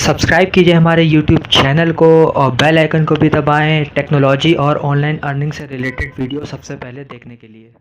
Subscribe कीजिए हमारे YouTube channel को और बेल आइकन को भी दबाएं टेक्नोलॉजी और ऑनलाइन अर्निंग से रिलेटेड वीडियो सबसे पहले देखने के लिए।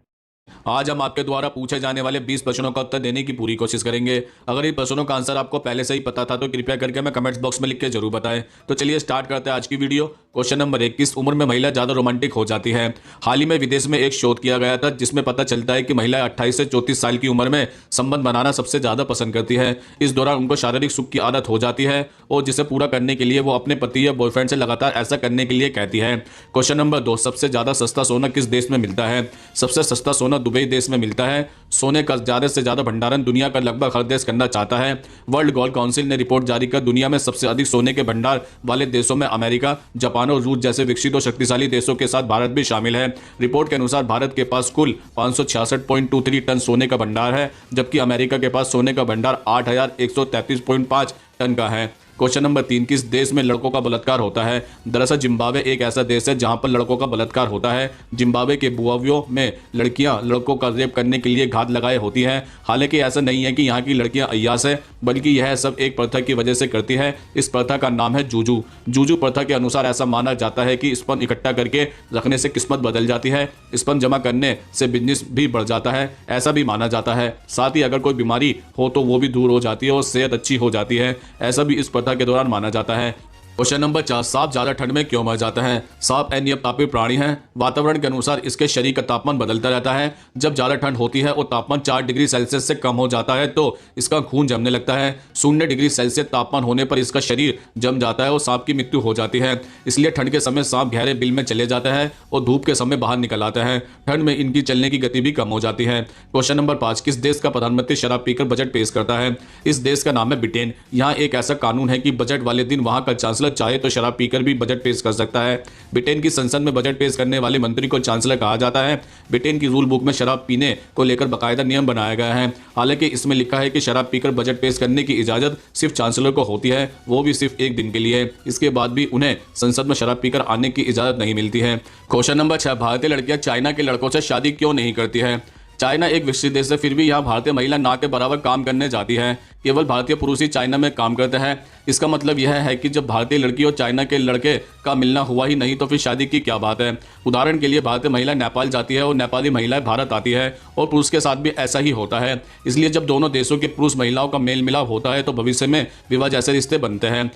आज हम आपके द्वारा पूछे जाने वाले 20 प्रश्नों का उत्तर देने की पूरी कोशिश करेंगे। अगर इन प्रश्नों का आंसर आपको पहले से ही पता था तो कृपया करके हमें कमेंट्स बॉक्स में लिख के जरूर बताएं। तो चलिए स्टार्ट करते हैं आज की वीडियो। क्वेश्चन नंबर 1, किस उम्र में महिला ज्यादा रोमांटिक हो जाती है? हाल ही में विदेश में एक शोध किया गया था जिसमें पता चलता है कि महिलाएं 28 से 34 साल की उम्र में संबंध बनाना सबसे ज्यादा पसंद करती है। इस दौरान उनको शारीरिक सुख की आदत हो जाती है और जिसे पूरा करने के लिए वो अपने पति या बॉयफ्रेंड से लगातार ऐसा करने के लिए कहती है। क्वेश्चन नंबर 2, सबसे ज्यादा सस्ता सोना किस देश में मिलता है? सबसे सस्ता सोना दुबई देश में मिलता है। सोने का ज्यादा से ज्यादा भंडारण दुनिया का लगभग हर देश करना चाहता है। वर्ल्ड गोल्ड काउंसिल ने रिपोर्ट जारी कर दुनिया में सबसे अधिक सोने के भंडार वाले देशों में अमेरिका, जापान और रूस जैसे विकसित और शक्तिशाली देशों के साथ भारत भी शामिल है। रिपोर्ट के अनुसार भारत के पास कुल 566.23 टन सोने का भंडार है, जबकि अमेरिका के पास सोने का भंडार 8133.5 टन का है। क्वेश्चन नंबर 3, किस देश में लड़कों का बलात्कार होता है? दरअसल जिम्बाब्वे एक ऐसा देश है जहां पर लड़कों का बलात्कार होता है। जिम्बाब्वे के बुआवियों में लड़कियां लड़कों का रेप करने के लिए घात लगाए होती हैं। हालांकि ऐसा नहीं है कि यहां की लड़कियां अय्यास है, बल्कि यह सब एक प्रथा की वजह से करती है। इस प्रथा का नाम है जूजू। जूजू प्रथा के अनुसार ऐसा माना जाता है कि स्पर्म इकट्ठा करके रखने से किस्मत बदल जाती है। स्पर्म जमा करने से बिजनेस भी बढ़ जाता है, ऐसा भी माना जाता है। साथ ही अगर कोई बीमारी हो तो वो भी दूर हो जाती है और सेहत अच्छी हो जाती है, ऐसा भी इस प्रथा के दौरान माना जाता है। क्वेश्चन नंबर 4, सांप ज्यादा ठंड में क्यों मर जाता है? सांप अनियमतापी प्राणी है। वातावरण के अनुसार इसके शरीर का तापमान बदलता रहता है। जब ज्यादा ठंड होती है और तापमान 4 डिग्री सेल्सियस से कम हो जाता है तो इसका खून जमने लगता है। 0 डिग्री सेल्सियस तापमान होने पर इसका शरीर जम जाता है और सांप की मृत्यु हो जाती है। इसलिए ठंड के समय सांप गहरे बिल में चले जाता है और धूप के समय बाहर निकल आता है। ठंड में इनकी चलने की गति भी कम हो जाती है। क्वेश्चन नंबर 5, किस देश का प्रधानमंत्री शराब पीकर बजट पेश करता है? इस देश का नाम है ब्रिटेन। यहाँ एक ऐसा कानून है कि बजट वाले दिन वहां का चांसलर चाहे तो शराब पीकर भी बजट पेश कर सकता है। ब्रिटेन की संसद में बजट पेश करने वाले मंत्री को चांसलर कहा जाता है। ब्रिटेन की रूल बुक में शराब पीने को लेकर बाकायदा नियम बनाया गया है। हालांकि इसमें लिखा है कि शराब पीकर बजट पेश करने की इजाजत सिर्फ चांसलर को होती है, वो भी सिर्फ एक दिन के लिए। इसके बाद भी उन्हें संसद में शराब पीकर आने की इजाजत नहीं मिलती है। क्वेश्चन नंबर 6, भारतीय लड़कियां चाइना के लड़कों से शादी क्यों नहीं करती है? चाइना एक विकसित देश है, फिर भी यहाँ भारतीय महिला ना के बराबर काम करने जाती है। केवल भारतीय पुरुष ही चाइना में काम करते हैं। इसका मतलब यह है कि जब भारतीय लड़की और चाइना के लड़के का मिलना हुआ ही नहीं तो फिर शादी की क्या बात है। उदाहरण के लिए भारतीय महिला नेपाल जाती है और नेपाली महिलाएं भारत आती है और पुरुष के साथ भी ऐसा ही होता है। इसलिए जब दोनों देशों के पुरुष महिलाओं का मेल मिलाप होता है तो भविष्य में विवाह जैसे रिश्ते बनते हैं।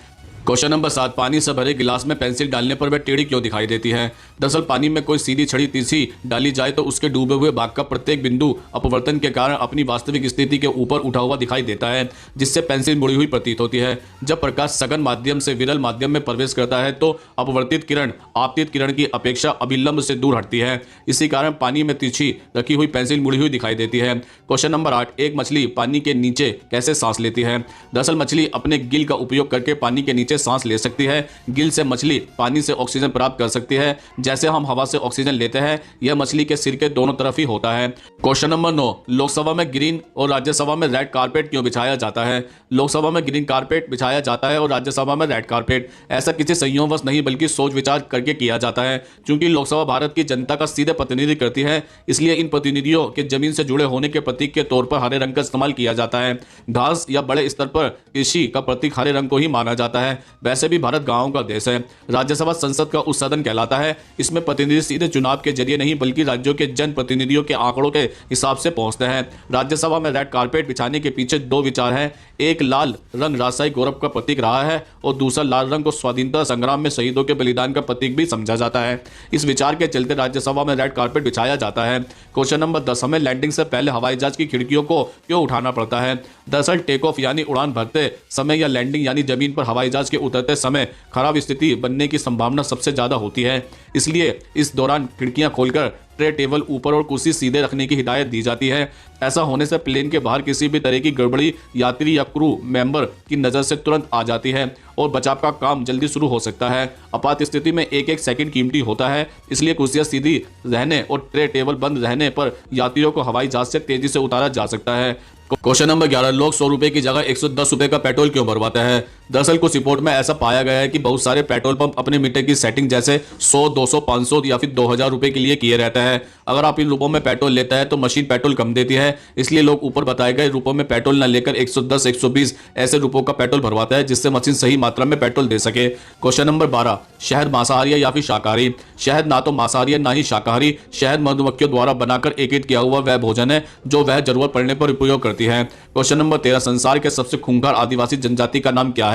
क्वेश्चन नंबर 7, पानी से भरे गिलास में पेंसिल डालने पर वह टेढ़ी क्यों दिखाई देती है? दरअसल पानी में कोई सीधी छड़ी तीसी डाली जाए तो उसके डूबे हुए भाग का प्रत्येक बिंदु अपवर्तन के कारण अपनी वास्तविक स्थिति के ऊपर उठा हुआ दिखाई देता है, जिससे पेंसिल मुड़ी हुई प्रतीत होती है। जब प्रकाश सघन माध्यम से विरल माध्यम में प्रवेश करता है तो अपवर्तित किरण आपतित किरण की अपेक्षा अभिलंब से दूर हटती है। इसी कारण पानी में तिरछी रखी हुई पेंसिल मुड़ी हुई दिखाई देती है। क्वेश्चन नंबर 8, एक मछली पानी के नीचे कैसे सांस लेती है? दरअसल मछली अपने गिल का उपयोग करके पानी के नीचे सांस ले सकती है। गिल से मछली पानी से ऑक्सीजन प्राप्त कर सकती है, जैसे हम हवा से ऑक्सीजन लेते हैं। यह मछली के सिर के दोनों तरफ ही होता है। क्वेश्चन नंबर 9, लोकसभा में ग्रीन और राज्यसभा में रेड कारपेट क्यों बिछाया जाता है? लोकसभा में ग्रीन कारपेट बिछाया जाता है और राज्यसभा में रेड कारपेट। ऐसा किसी संयोगवश नहीं बल्कि सोच विचार करके किया जाता है। क्योंकि लोकसभा भारत की जनता का सीधे प्रतिनिधित्व करती है, इसलिए इन प्रतिनिधियों के जमीन से जुड़े होने के प्रतीक के तौर पर हरे रंग का इस्तेमाल किया जाता है। घास या बड़े स्तर पर कृषि का प्रतीक हरे रंग को ही माना जाता है। वैसे भी भारत गांवों का देश है। राज्यसभा संसद का उस सदन कहलाता है। इसमें प्रतिनिधि सीधे चुनाव के जरिए नहीं बल्कि राज्यों के जन प्रतिनिधियों के आंकड़ों के हिसाब से पहुंचते हैं। राज्यसभा में रेड कारपेट बिछाने के पीछे 2 विचार हैं। एक, लाल रंग राजशाही गौरव का प्रतीक रहा है और दूसरा, लाल रंग को स्वाधीनता संग्राम में शहीदों के बलिदान का प्रतीक भी समझा जाता है। इस विचार के चलते राज्यसभा में रेड कारपेट बिछाया जाता है। क्वेश्चन नंबर 10, हमें लैंडिंग से पहले हवाई जहाज की खिड़कियों को क्यों उठाना पड़ता है? दरअसल टेक ऑफ यानी उड़ान भरते समय या लैंडिंग यानी जमीन पर हवाई जहाज के उतरते समय खराब स्थिति बनने की संभावना सबसे ज्यादा होती है। इसलिए इस दौरान खिड़कियां खोलकर ट्रे टेबल ऊपर और कुर्सी सीधे रखने की हिदायत दी जाती है। ऐसा होने से प्लेन के बाहर किसी भी तरह की गड़बड़ी यात्री या क्रू मेंबर की नज़र से तुरंत आ जाती है और बचाव का काम जल्दी शुरू हो सकता है। आपात स्थिति में एक एक सेकंड कीमती होता है, इसलिए कुर्सियां सीधी रहने और ट्रे टेबल बंद रहने पर यात्रियों को हवाई जहाज से तेजी से उतारा जा सकता है। क्वेश्चन नंबर 11, लोग 100 रुपए की जगह 110 रुपए का पेट्रोल क्यों भरवाते हैं? दरअसल कुछ रिपोर्ट में ऐसा पाया गया है कि बहुत सारे पेट्रोल पंप अपने मीटर की सेटिंग जैसे 100, 200, 500 या फिर 2000 रुपए के लिए किए रहते हैं। अगर आप इन रुपयों में पेट्रोल लेता है तो मशीन पेट्रोल कम देती है, इसलिए लोग ऊपर बताए गए रुपयों में पेट्रोल न लेकर 110, 120 ऐसे रुपयों का पेट्रोल भरवाता है, जिससे मशीन सही मात्रा में पेट्रोल दे सके। क्वेश्चन नंबर 12, शहद मांसाहारी है या फिर शाकाहारी? शहद ना तो मांसाहारी है ना ही शाकाहारी। शहद मधुमक्खियों द्वारा बनाकर एकत्रित किया हुआ वह भोजन है जो वह जरूरत पड़ने पर उपयोग करती है। क्वेश्चन नंबर 13, संसार के सबसे खूंखार आदिवासी जनजाति का नाम क्या है?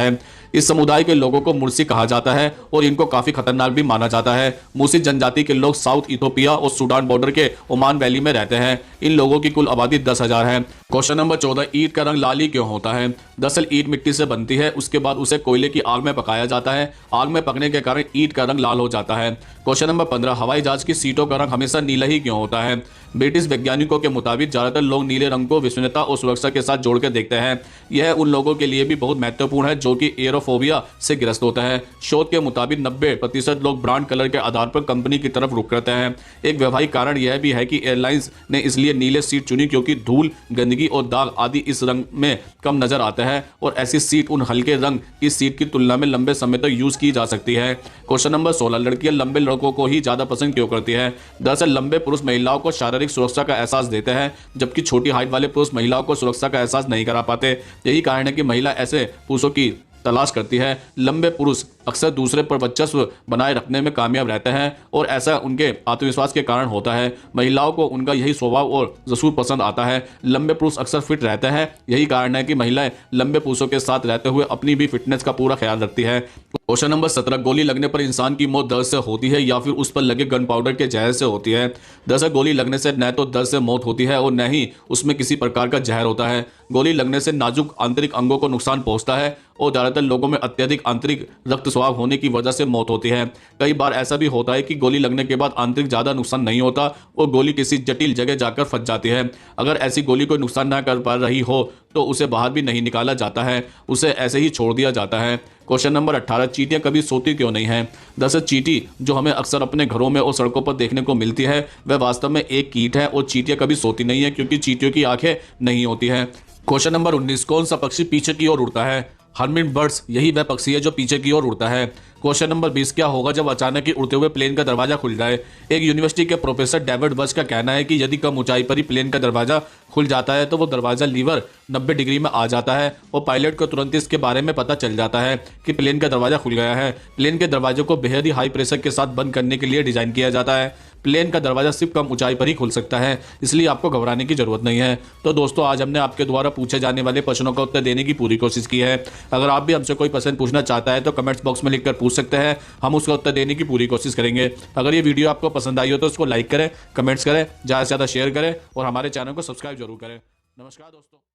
इस समुदाय के लोगों को मुर्सी कहा जाता है और इनको काफी खतरनाक भी माना जाता है। मुर्सी जनजाति के लोग साउथ इथोपिया और सूडान बॉर्डर के ओमान वैली में रहते हैं। इन लोगों की कुल आबादी 10,000 है। क्वेश्चन नंबर 14, ईंट का रंग लाल ही क्यों होता है? दरअसल ईंट मिट्टी से बनती है, उसके बाद उसे कोयले की आग में पकाया जाता है। आग में पकने के कारण ईंट का रंग लाल हो जाता है। क्वेश्चन नंबर 15, हवाई जहाज की सीटों का रंग हमेशा नीला ही क्यों होता है? ब्रिटिश वैज्ञानिकों के मुताबिक ज्यादातर लोग नीले रंग को विश्वसनीयता और सुरक्षा के साथ जोड़कर देखते हैं। यह उन लोगों के लिए भी बहुत महत्वपूर्ण है जो कि एयरोफोबिया से ग्रस्त होता है। शोध के मुताबिक 90% लोग ब्रांड कलर के आधार पर कंपनी की तरफ रुख करते हैं। एक व्यवहारिक कारण यह भी है कि एयरलाइंस ने इसलिए नीले सीट चुनी क्योंकि धूल, गंदगी और दाग आदि इस रंग में कम नजर आते हैं और ऐसी सीट उन हल्के रंग की सीट की तुलना में लंबे समय तक यूज की जा सकती है। क्वेश्चन नंबर 16, लड़कियां लंबे लड़कों को ही ज्यादा पसंद क्यों करती है? दरअसल लंबे पुरुष महिलाओं को शारीरिक सुरक्षा का एहसास देते हैं, जबकि छोटी हाइट वाले पुरुष महिलाओं को सुरक्षा का एहसास नहीं करा पाते। यही कारण है कि महिला ऐसे पुरुषों की तलाश करती है। लंबे पुरुष अक्सर दूसरे पर वर्चस्व बनाए रखने में कामयाब रहते हैं और ऐसा उनके आत्मविश्वास के कारण होता है। महिलाओं को उनका यही स्वभाव और जसूर पसंद आता है। लंबे पुरुष अक्सर फिट रहते हैं, यही कारण है कि महिलाएं लंबे पुरुषों के साथ रहते हुए अपनी भी फिटनेस का पूरा ख्याल रखती है। क्वेश्चन नंबर 17, गोली लगने पर इंसान की मौत दर्द से होती है या फिर उस पर लगे गन पाउडर के जहर से होती है? दरअसल गोली लगने से न तो दर्द से मौत होती है और न ही उसमें किसी प्रकार का जहर होता है। गोली लगने से नाजुक आंतरिक अंगों को नुकसान पहुंचता है और ज्यादातर लोगों में अत्यधिक आंतरिक रक्तस्राव होने की वजह से मौत होती है। कई बार ऐसा भी होता है कि गोली लगने के बाद आंतरिक ज्यादा नुकसान नहीं होता और गोली किसी जटिल जगह जाकर फंस जाती है। अगर ऐसी गोली कोई नुकसान न कर पा रही हो तो उसे बाहर भी नहीं निकाला जाता है, उसे ऐसे ही छोड़ दिया जाता है। क्वेश्चन नंबर 18, चींटियां कभी सोती क्यों नहीं है? दरअसल चींटी जो हमें अक्सर अपने घरों में और सड़कों पर देखने को मिलती है वह वास्तव में एक कीट है और चींटियां कभी सोती नहीं है क्योंकि चींटियों की आंखें नहीं होती हैं। क्वेश्चन नंबर 19, कौन सा पक्षी पीछे की ओर उड़ता है? हर्मिंग बर्ड्स यही वह पक्षी है जो पीछे की ओर उड़ता है। क्वेश्चन नंबर 20, क्या होगा जब अचानक ही उड़ते हुए प्लेन का दरवाजा खुल जाए? एक यूनिवर्सिटी के प्रोफेसर डेविड बच का कहना है कि यदि कम ऊंचाई पर ही प्लेन का दरवाजा खुल जाता है तो वो दरवाजा लीवर 90 डिग्री में आ जाता है और पायलट को तुरंत इसके बारे में पता चल जाता है कि प्लेन का दरवाजा खुल गया है। प्लेन के दरवाजे को बेहद ही हाई प्रेशर के साथ बंद करने के लिए डिजाइन किया जाता है। प्लेन का दरवाजा सिर्फ कम ऊंचाई पर ही खुल सकता है, इसलिए आपको घबराने की जरूरत नहीं है। तो दोस्तों, आज हमने आपके द्वारा पूछे जाने वाले प्रश्नों का उत्तर देने की पूरी कोशिश की है। अगर आप भी हमसे कोई प्रश्न पूछना चाहता है तो कमेंट्स बॉक्स में लिखकर पूछ सकते हैं, हम उसका उत्तर देने की पूरी कोशिश करेंगे। अगर ये वीडियो आपको पसंद आई हो तो उसको लाइक करें, कमेंट्स करें, ज़्यादा से ज़्यादा शेयर करें और हमारे चैनल को सब्सक्राइब जरूर करें। नमस्कार दोस्तों।